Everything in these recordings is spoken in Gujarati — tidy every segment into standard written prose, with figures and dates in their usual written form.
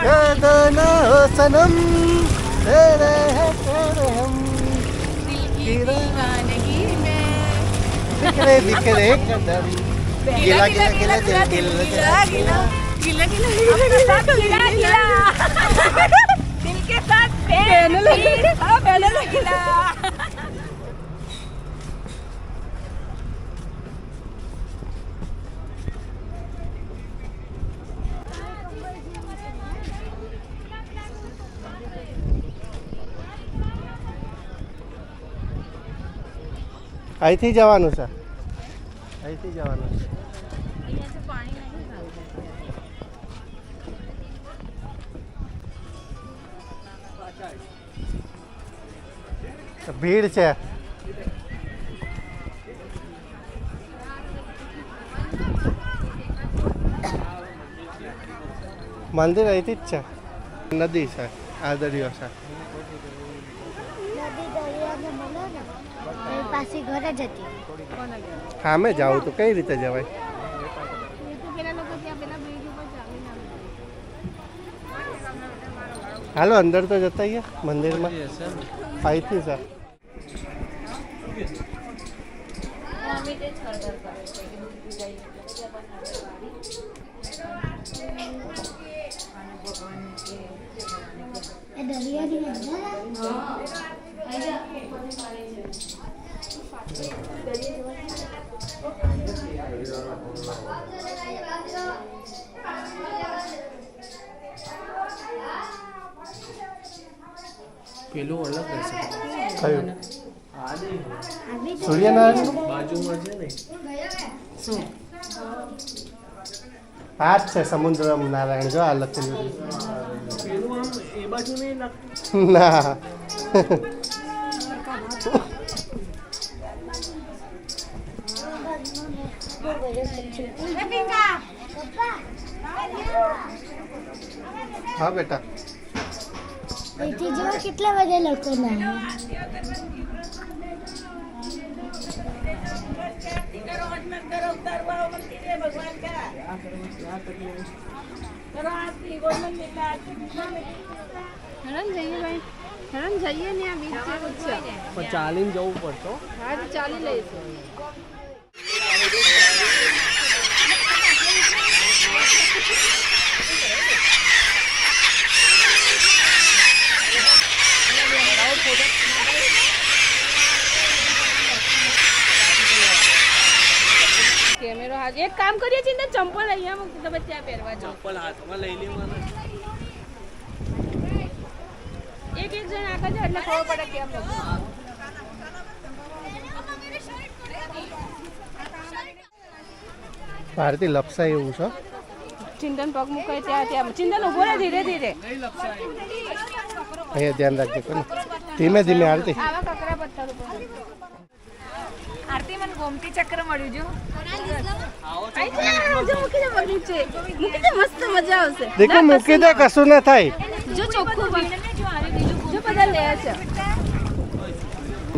याद ना हो सनम तेरे हैं तेरे हम दीवानगी में बिखरे बिखरे कदम गिला गिला गिला दिल गिला गिला गिला गिला दिल के साथ पहले गिला અહીંથી જવાનું છે અહીંથી જવાનું છે અહીંયાથી પાણી નહીં ચાલતું. ભીડ છે મંદિર અહીંથી જ છે નદી છે આ દરિયો છે પાછી ઘરે જતી સામે જાવ તો કઈ રીતે જવાય હાલો અંદર તો જતા અહીંયા મંદિરમાં અહીંથી છે પેલું અલગ રહેશે કયું સૂર્યનારાયણ બાજુમાં છે ને શું આ જ છે સમુદ્ર નારાયણ જો આ લખેલું પેલું આમ એ બાજુ નહીં ના હા બેટા અહીંથી જો કેટલા બધા લોકો ના હેરાન જઈએ ભાઈ હેરાન જઈએ ને આ બીચ જેવું જ છે પણ ચાલીને જવું પડતો હા તો ચાલી લઈશું કેમેરો હાથ એક કામ કરીએ છીએ ને ચંપલ અહીંયા મૂકી તમે ત્યાં પહેરવા જાઓ ચપ્પલ હાથમાં લઈ લેવાનું એક જણ આગળ જાય એટલે ખબર પડે કેમ લોકો ભારતી લપસાય એવું છે ચિંતન પગ મૂકાય ત્યાં ચિંતન ઉભો રહે ધીરે ધીરે અહીંયા ધ્યાન રાખજો કોને ધીમે ધીમે આરતી આવા કકરા પથ્થર ઉપર આરતી મને ગોમતી ચક્ર મળ્યું જો મૂકી દે મસ્ત મજા આવશે દેખો મૂકી દે કશું ના થાય જો ચોખ્ખું જો બધા લે છે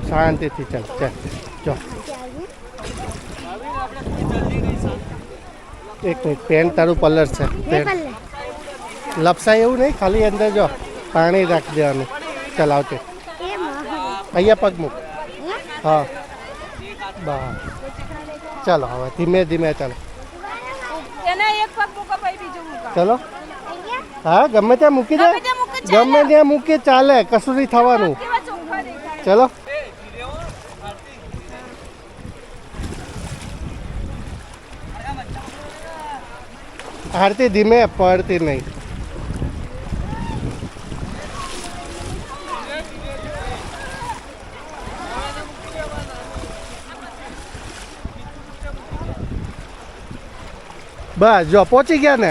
શાંતિથી ચાલ ચાલ જો એક મિનિટ પેન તારું પલર છે પેન લપસાય એવું નહીં ખાલી અંદર જો પાણી રાખી દેવાનું ચાલ આવતે અહીંયા પગ મૂક હા બસ ચાલો હવે ધીમે ધીમે ચાલો એના એક પગ મૂકો પછી બીજો મૂકો ચલો હા ગમે ત્યાં મૂકી દે ગમે ત્યાં મૂકી ચાલે કશું નહીં થવાનું કેવા ચોખ્ખા દેખાય ચલો આરતી ધીમે પડતી નહીં બસ જો પહોંચી ગયા ને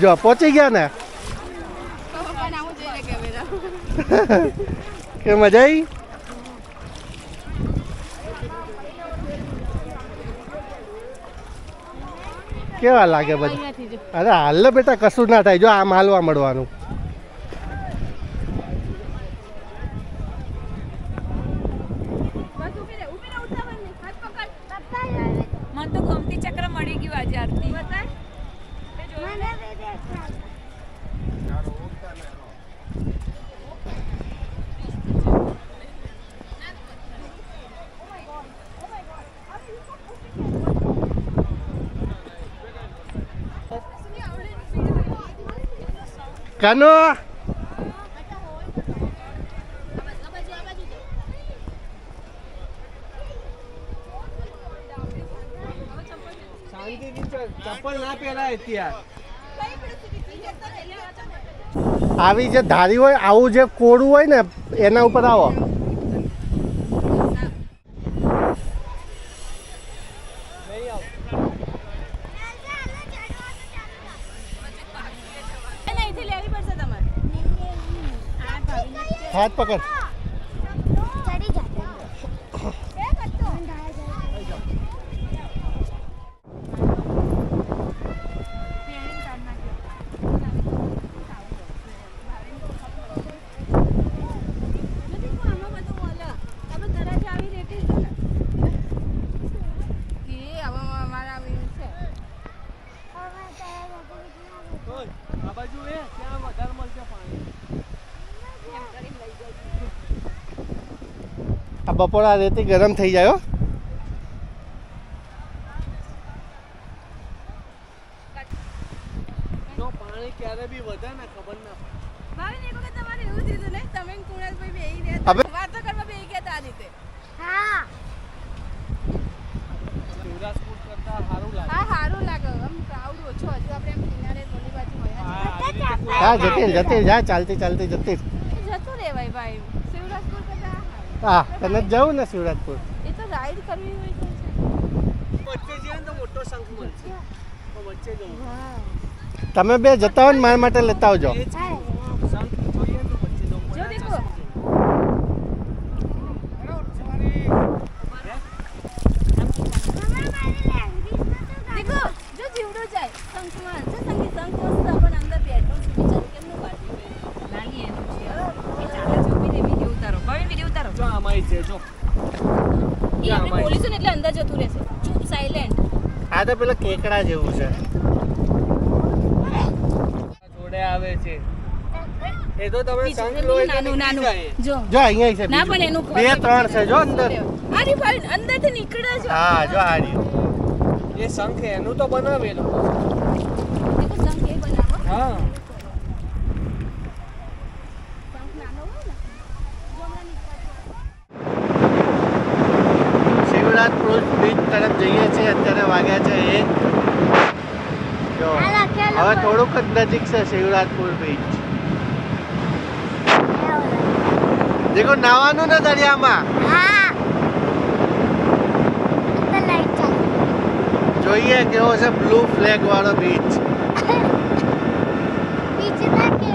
જો પહોંચી ગયા ને કે મજા આવી કેવા લાગે બધા અરે હાલ બેટા કશું ના થાય જો આમ હાલવા મળવાનું કાનો શાંતિથી ચપ્પલ ના પહેરાય ત્યાં. આવી જે ધારી હોય આવું જે કોરું હોય ને એના ઉપર આવો. અહીંથી લેવી પડશે તમારે. હાથ પકડ. ચડી જા આ બાજુ ત્યાં વધારે મળશે પાણી. આ બપોરા રેતી ગરમ થઈ જાય હો. જો પાણી ક્યારે બી વધે ને ખબર ના પડે. ભાવિન, એક વખત તમારે એવું થયું હતું ને, તમે ને કુણાલભાઈ બેહી રહ્યા હવે- હતા, વાતો કરવા બેહી ગયા હતા આ રીતે. હા શિવરાજપુર કરતા સારું લાગે. હા, સારું લાગે. આમ ક્રાઉડ ઓછો. હજુ આપણે એમ કિનારે થોડી બાજુ હોય. આવી રીતે કોઈ હા જતી જા ચાલતી ચાલતી જતી. જતું રહેવાય ભાઈ. શિવરાજપુર કરતા આ સારું. હા તને જ જવું ને શિવરાજપુર. એ તો રાઈડ કરવી હોય તો છે. વચ્ચે જઈએ ને તો મોટો શંખ મળશે. તો વચ્ચે જવું. તમે બે જતા હોય ને મારા માટે લેતા આવજો. એ જ શંખ જોઈએ ને તો વચ્ચે જવું. જો દેખો. દેખો, જો જીવડો જાય શંખમાં. જો શંખ મસ્ત પણ અંદર બેઠો છે. બિચારું કેમનું કાઢ્યું? નાની એનું છે. એ ચાલે છે. ઊભી રહે, વિડીયો ઉતારો. ભાવિન, વિડીયો ઉતારો. જો આમાંય છે જો. એ આપણે બોલીશું ને એટલે અંદર જતું રહેશે. ચૂપ, સાયલેન્ટ. આ તો પેલા કેકડા જેવું છે. જોડે આવે છે. એ તો તમે બીજું શંખ લો એટલે નાનું નાનું. નીકળી જાય. જો જો અહીંયા છે ના બીજું. પણ એનું બે ત્રણ છે જો અંદર. અરે ભાઈ, અંદરથી નીકળે છે. હા જો આ રહ્યું. એ શંખ એનું તો બનાવેલું. દેખો, શંખ એ બનાવો. હા. શંખ નાનો હોય ને. જો હમણાં નીકળે. શિવરાજપુર બીચ તરફ જઈએ છીએ. અત્યારે વાગ્યા છે 1. જો હવે થોડુંક જ નજીક છે શિવરાજપુર બીચ. દેખો નાવાનું ને દરિયામાં. હા તો લાઈટ ચાલુ જોઈએ કેવો છે બ્લુ ફ્લેગ વાળો બીચ. બીજના કે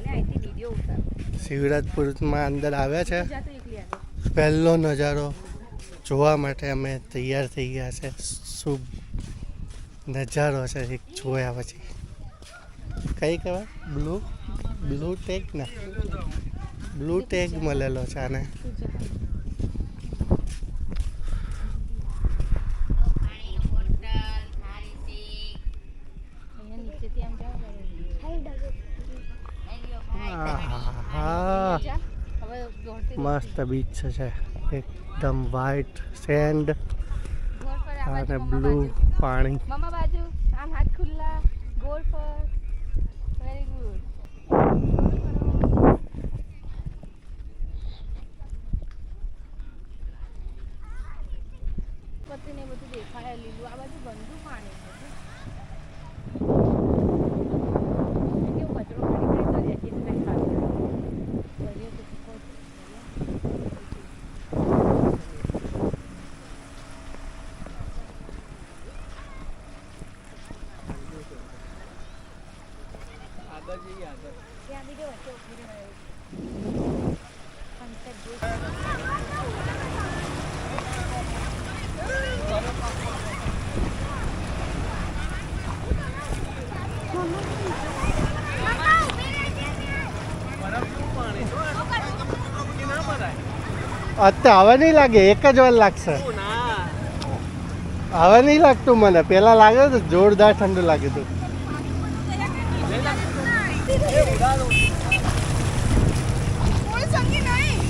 અને અહીંથી વિડીયો ઉતારો. શિવરાજપુરમાં અંદર આવ્યા છે. જાતો એકલી આવે. પહેલો નજારો જોવા માટે અમે તૈયાર થઈ ગયા છે. શુભ નજારો છે એક જોયા પછી. કઈ કહેવાય? બ્લુ ટેગ ને બ્લુ ટેગ મળેલો છે આને. અહીંયા નીચેથી આમ જાઓ ને. આહાહા. જા. હવે દોડતી મસ્ત બીચ છે એકદમ વ્હાઈટ સેન્ડ ગોળ પર આ બાજુ, અને મમ્મા બ્લુ બાજુ. પાણી. મમ્મા બાજુ આમ હાથ ખુલ્લા ગોળ પર. Very good. પત્તી ને બધું દેખાય લીલું. આ બાજુ ગંદુ પાણી છે. કેવું કચરો કાઢી દરિયા કિનારે ખાલી. દરિયો તો સુકો જ. આગળ જઈએ આગળ. ત્યાં બી જો વચ્ચે ઉભી રહ્યો. sunset જોઈ. બરફ જેવું પાણી જો. ડૂબકી ના મરાય. અત્યારે હવે નહીં લાગે, એક જ વાર લાગશે. શું ના. હવે નહીં લાગતું મને. પેલા લાગે તો જોરદાર ઠંડુ લાગ્યું હતું. કોઈ સંગી નહીં.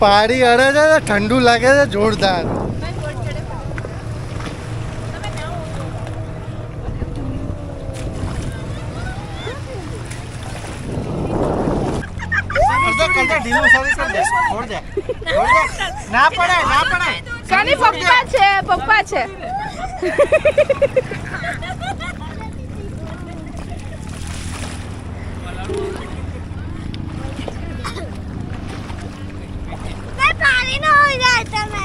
પાણી અડે છે ને ઠંડુ લાગે છે જોરદાર. ના પડે ના પડે. કાની પપ્પા છે પપ્પા છે. પાણી ન હોય જાય તમે